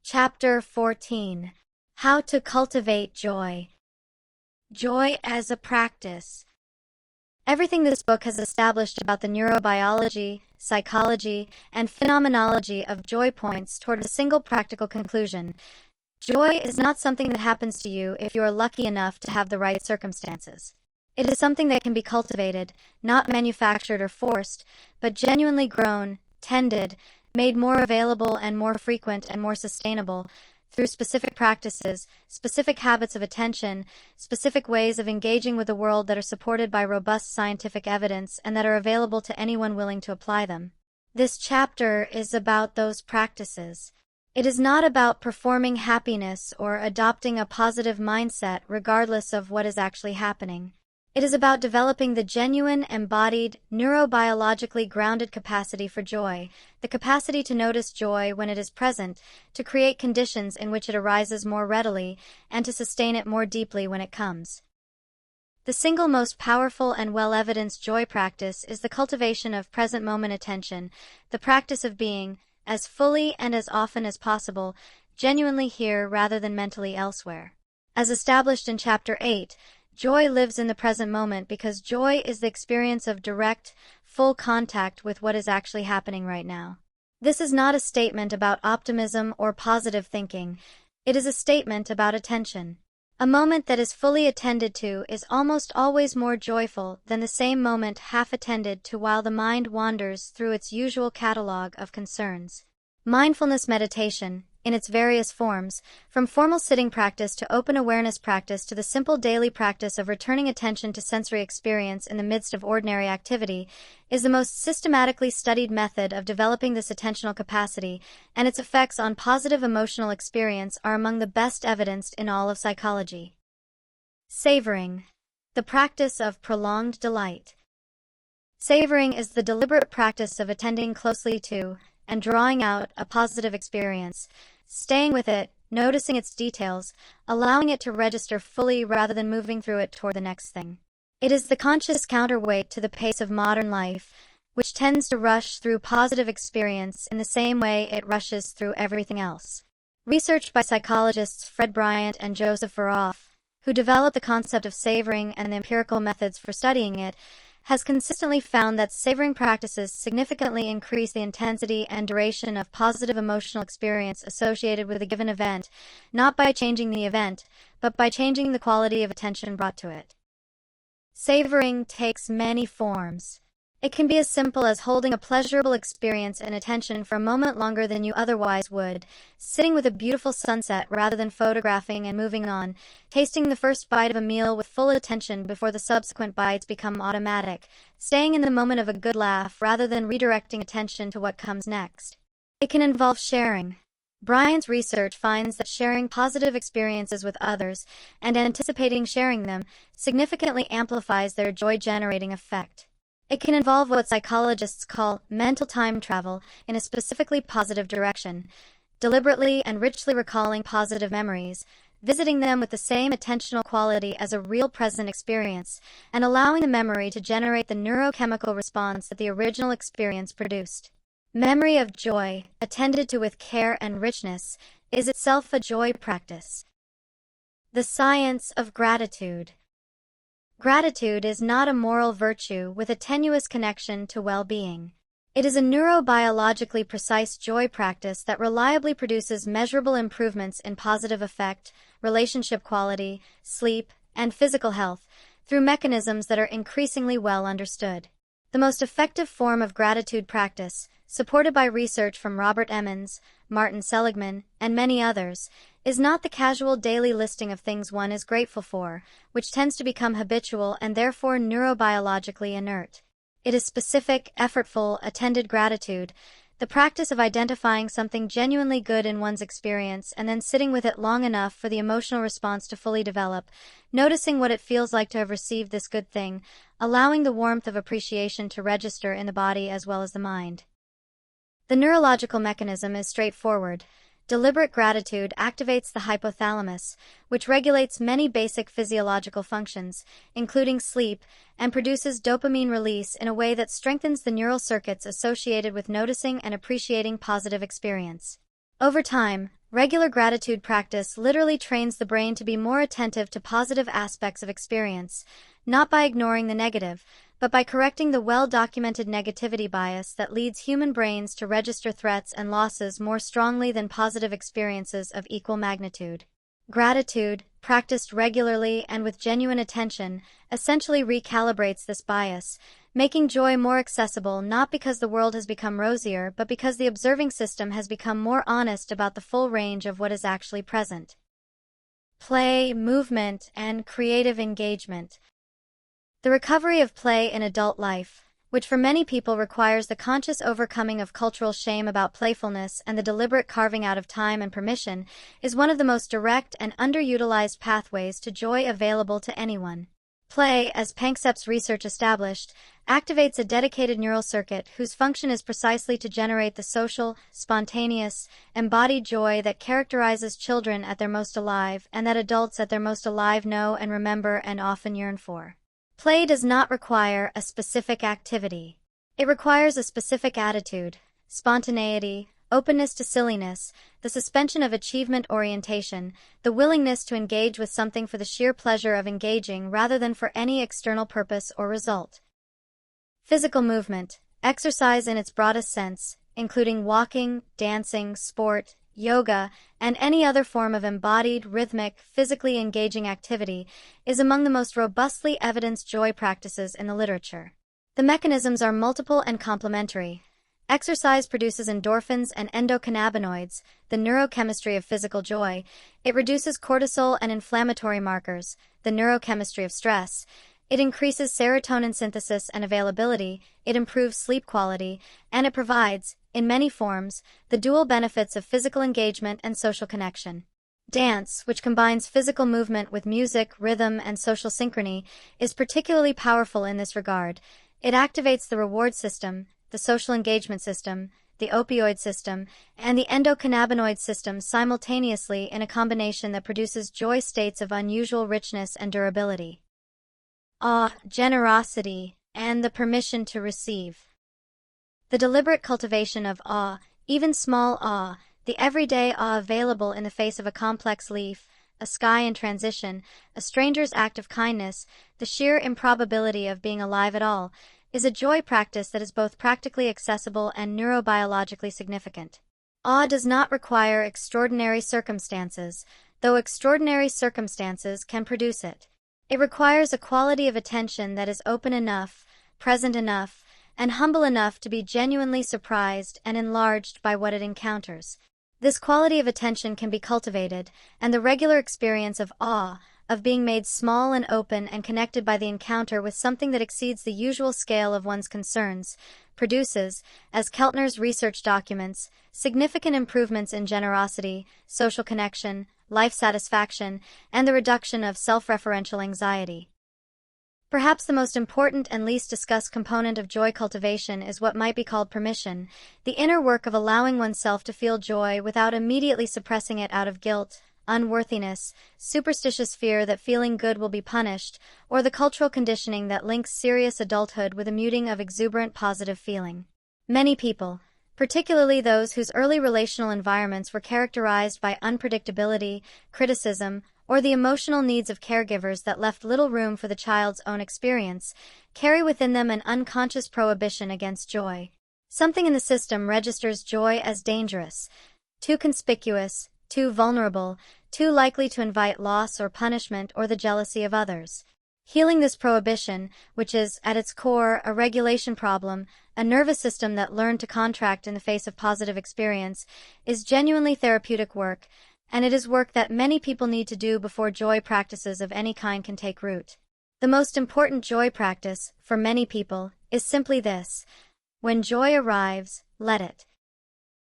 Chapter 14. How to Cultivate Joy. Joy as a Practice. Everything this book has established about the neurobiology, psychology, and phenomenology of joy points toward a single practical conclusion. Joy is not something that happens to you if you are lucky enough to have the right circumstances. It is something that can be cultivated, not manufactured or forced, but genuinely grown, tended, made more available and more frequent and more sustainable through specific practices, specific habits of attention, specific ways of engaging with the world that are supported by robust scientific evidence and that are available to anyone willing to apply them. This chapter is about those practices. It is not about performing happiness or adopting a positive mindset regardless of what is actually happening. It is about developing the genuine, embodied, neurobiologically grounded capacity for joy, the capacity to notice joy when it is present, to create conditions in which it arises more readily, and to sustain it more deeply when it comes. The single most powerful and well-evidenced joy practice is the cultivation of present-moment attention, the practice of being, as fully and as often as possible, genuinely here rather than mentally elsewhere. As established in Chapter 8, joy lives in the present moment because joy is the experience of direct, full contact with what is actually happening right now. This is not a statement about optimism or positive thinking. It is a statement about attention. A moment that is fully attended to is almost always more joyful than the same moment half attended to while the mind wanders through its usual catalog of concerns. Mindfulness meditation, in its various forms, from formal sitting practice to open awareness practice to the simple daily practice of returning attention to sensory experience in the midst of ordinary activity, is the most systematically studied method of developing this attentional capacity, and its effects on positive emotional experience are among the best evidenced in all of psychology. Savoring, the practice of prolonged delight. Savoring is the deliberate practice of attending closely to and drawing out a positive experience, staying with it, noticing its details, allowing it to register fully rather than moving through it toward the next thing. It is the conscious counterweight to the pace of modern life, which tends to rush through positive experience in the same way it rushes through everything else. Research by psychologists Fred Bryant and Joseph Veroff, who developed the concept of savoring and the empirical methods for studying it, has consistently found that savoring practices significantly increase the intensity and duration of positive emotional experience associated with a given event, not by changing the event, but by changing the quality of attention brought to it. Savoring takes many forms. It can be as simple as holding a pleasurable experience and attention for a moment longer than you otherwise would, sitting with a beautiful sunset rather than photographing and moving on, tasting the first bite of a meal with full attention before the subsequent bites become automatic, staying in the moment of a good laugh rather than redirecting attention to what comes next. It can involve sharing. Bryant's research finds that sharing positive experiences with others and anticipating sharing them significantly amplifies their joy-generating effect. It can involve what psychologists call mental time travel in a specifically positive direction, deliberately and richly recalling positive memories, visiting them with the same attentional quality as a real present experience, and allowing the memory to generate the neurochemical response that the original experience produced. Memory of joy, attended to with care and richness, is itself a joy practice. The science of gratitude. Gratitude is not a moral virtue with a tenuous connection to well-being. It is a neurobiologically precise joy practice that reliably produces measurable improvements in positive affect, relationship quality, sleep, and physical health through mechanisms that are increasingly well understood. The most effective form of gratitude practice, supported by research from Robert Emmons, Martin Seligman, and many others, is not the casual daily listing of things one is grateful for, which tends to become habitual and therefore neurobiologically inert. It is specific, effortful, attended gratitude, the practice of identifying something genuinely good in one's experience and then sitting with it long enough for the emotional response to fully develop, noticing what it feels like to have received this good thing, allowing the warmth of appreciation to register in the body as well as the mind. The neurological mechanism is straightforward. Deliberate gratitude activates the hypothalamus, which regulates many basic physiological functions, including sleep, and produces dopamine release in a way that strengthens the neural circuits associated with noticing and appreciating positive experience. Over time, Regular gratitude practice literally trains the brain to be more attentive to positive aspects of experience, not by ignoring the negative, but by correcting the well-documented negativity bias that leads human brains to register threats and losses more strongly than positive experiences of equal magnitude. Gratitude, practiced regularly and with genuine attention, essentially recalibrates this bias, making joy more accessible not because the world has become rosier, but because the observing system has become more honest about the full range of what is actually present. Play, movement, and creative engagement. The recovery of play in adult life, which for many people requires the conscious overcoming of cultural shame about playfulness and the deliberate carving out of time and permission, is one of the most direct and underutilized pathways to joy available to anyone. Play, as Panksepp's research established, activates a dedicated neural circuit whose function is precisely to generate the social, spontaneous, embodied joy that characterizes children at their most alive and that adults at their most alive know and remember and often yearn for. Play does not require a specific activity. It requires a specific attitude, spontaneity, openness to silliness, the suspension of achievement orientation, the willingness to engage with something for the sheer pleasure of engaging rather than for any external purpose or result. Physical movement, exercise in its broadest sense, including walking, dancing, sport, yoga, and any other form of embodied, rhythmic, physically engaging activity, is among the most robustly evidenced joy practices in the literature. The mechanisms are multiple and complementary. Exercise produces endorphins and endocannabinoids, the neurochemistry of physical joy. It reduces cortisol and inflammatory markers, the neurochemistry of stress. It increases serotonin synthesis and availability, it improves sleep quality, and it provides, in many forms, the dual benefits of physical engagement and social connection. Dance, which combines physical movement with music, rhythm, and social synchrony, is particularly powerful in this regard. It activates the reward system, the social engagement system, the opioid system, and the endocannabinoid system simultaneously in a combination that produces joy states of unusual richness and durability. Awe, generosity, and the permission to receive. The deliberate cultivation of awe, even small awe, the everyday awe available in the face of a complex leaf, a sky in transition, a stranger's act of kindness, the sheer improbability of being alive at all, is a joy practice that is both practically accessible and neurobiologically significant. Awe does not require extraordinary circumstances, though extraordinary circumstances can produce it. It requires a quality of attention that is open enough, present enough, and humble enough to be genuinely surprised and enlarged by what it encounters. This quality of attention can be cultivated, and the regular experience of awe, of being made small and open and connected by the encounter with something that exceeds the usual scale of one's concerns, produces, as Keltner's research documents, significant improvements in generosity, social connection, life satisfaction, and the reduction of self-referential anxiety. Perhaps the most important and least discussed component of joy cultivation is what might be called permission, the inner work of allowing oneself to feel joy without immediately suppressing it out of guilt, unworthiness, superstitious fear that feeling good will be punished, or the cultural conditioning that links serious adulthood with a muting of exuberant positive feeling. Many people, particularly those whose early relational environments were characterized by unpredictability, criticism, or the emotional needs of caregivers that left little room for the child's own experience, carry within them an unconscious prohibition against joy. Something in the system registers joy as dangerous, too conspicuous, too vulnerable, too likely to invite loss or punishment or the jealousy of others. Healing this prohibition, which is, at its core, a regulation problem, a nervous system that learned to contract in the face of positive experience, is genuinely therapeutic work, and it is work that many people need to do before joy practices of any kind can take root. The most important joy practice, for many people, is simply this: when joy arrives, let it.